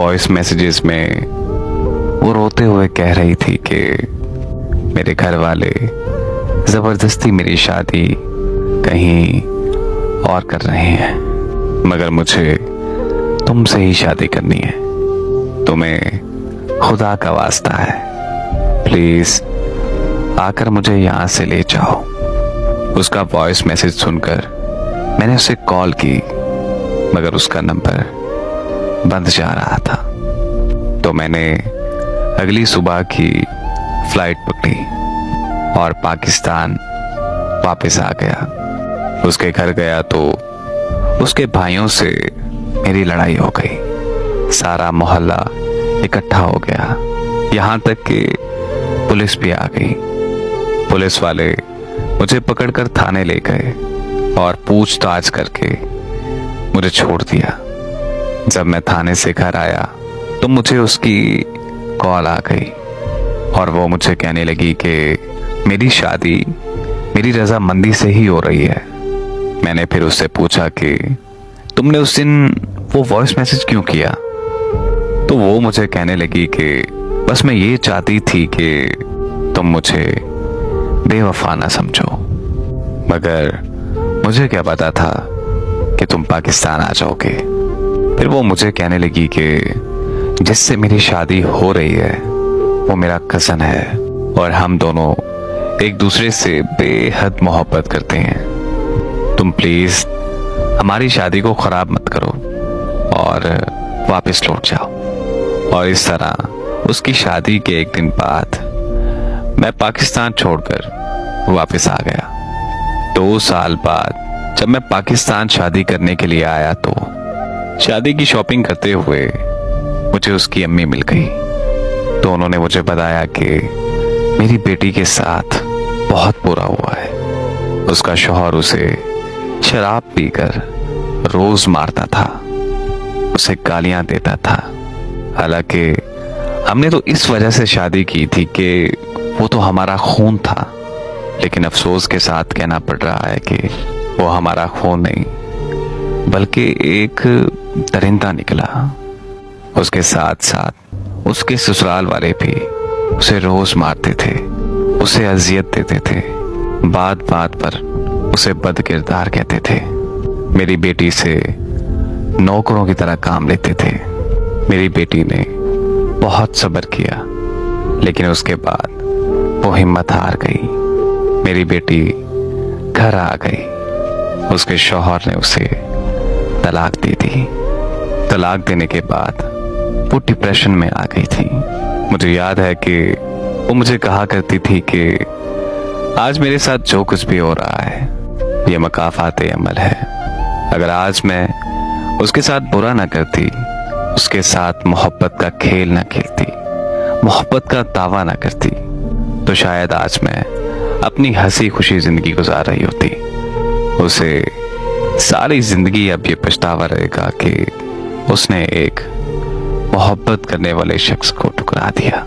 Voice messages में वो रोते हुए कह रही थी कि मेरे घर वाले ज़बरदस्ती मेरी शादी कहीं और कर रहे हैं, मगर मुझे तुमसे ही शादी करनी है। तुम्हें खुदा का वास्ता है, प्लीज़ आकर मुझे यहाँ से ले जाओ। उसका वॉइस मैसेज सुनकर मैंने उसे कॉल की, मगर उसका नंबर बंद जा रहा था। तो मैंने अगली सुबह की फ्लाइट पकड़ी और पाकिस्तान वापस आ गया। उसके घर गया तो उसके भाइयों से मेरी लड़ाई हो गई। सारा मोहल्ला इकट्ठा हो गया, यहाँ तक कि पुलिस भी आ गई। पुलिस वाले मुझे पकड़कर थाने ले गए और पूछताछ करके मुझे छोड़ दिया। जब मैं थाने से घर आया तो मुझे उसकी कॉल आ गई और वो मुझे कहने लगी कि मेरी शादी मेरी रजामंदी से ही हो रही है। मैंने फिर उससे पूछा कि तुमने उस दिन वो वॉइस मैसेज क्यों किया? तो वो मुझे कहने लगी कि बस मैं ये चाहती थी कि तुम मुझे बेवफा ना समझो, मगर मुझे क्या पता था कि तुम पाकिस्तान आ जाओगे। फिर वो मुझे कहने लगी कि जिससे मेरी शादी हो रही है वो मेरा कज़न है और हम दोनों एक दूसरे से बेहद मोहब्बत करते हैं। तुम प्लीज हमारी शादी को खराब मत करो और वापस लौट जाओ। और इस तरह उसकी शादी के एक दिन बाद मैं पाकिस्तान छोड़कर वापस आ गया। 2 साल बाद जब मैं पाकिस्तान शादी करने के लिए आया तो शादी की शॉपिंग करते हुए मुझे उसकी अम्मी मिल गई। तो उन्होंने मुझे बताया कि मेरी बेटी के साथ बहुत बुरा हुआ है। उसका शौहर उसे शराब पीकर रोज मारता था, उसे गालियां देता था। हालांकि हमने तो इस वजह से शादी की थी कि वो तो हमारा खून था, लेकिन अफसोस के साथ कहना पड़ रहा है कि वो हमारा खून नहीं बल्कि एक दरिंदा निकला। उसके साथ साथ उसके ससुराल वाले भी उसे रोज मारते थे, उसे अजियत देते थे, बात बात पर उसे बदकिरदार कहते थे। मेरी बेटी से नौकरों की तरह काम लेते थे। मेरी बेटी ने बहुत सब्र किया, लेकिन उसके बाद वो हिम्मत हार गई। मेरी बेटी घर आ गई। उसके शौहर ने उसे तलाक दे दी। तलाक देने के बाद वो डिप्रेशन में आ गई थी। मुझे याद है कि वो मुझे कहा करती थी कि आज मेरे साथ जो कुछ भी हो रहा है ये मकाफाते अमल है। अगर आज मैं उसके साथ बुरा ना करती, उसके साथ मोहब्बत का खेल ना खेलती, मोहब्बत का दावा ना करती, तो शायद आज मैं अपनी हंसी खुशी जिंदगी गुजार रही होती। उसे सारी जिंदगी अब ये पछतावा रहेगा कि उसने एक मोहब्बत करने वाले शख्स को ठुकरा दिया।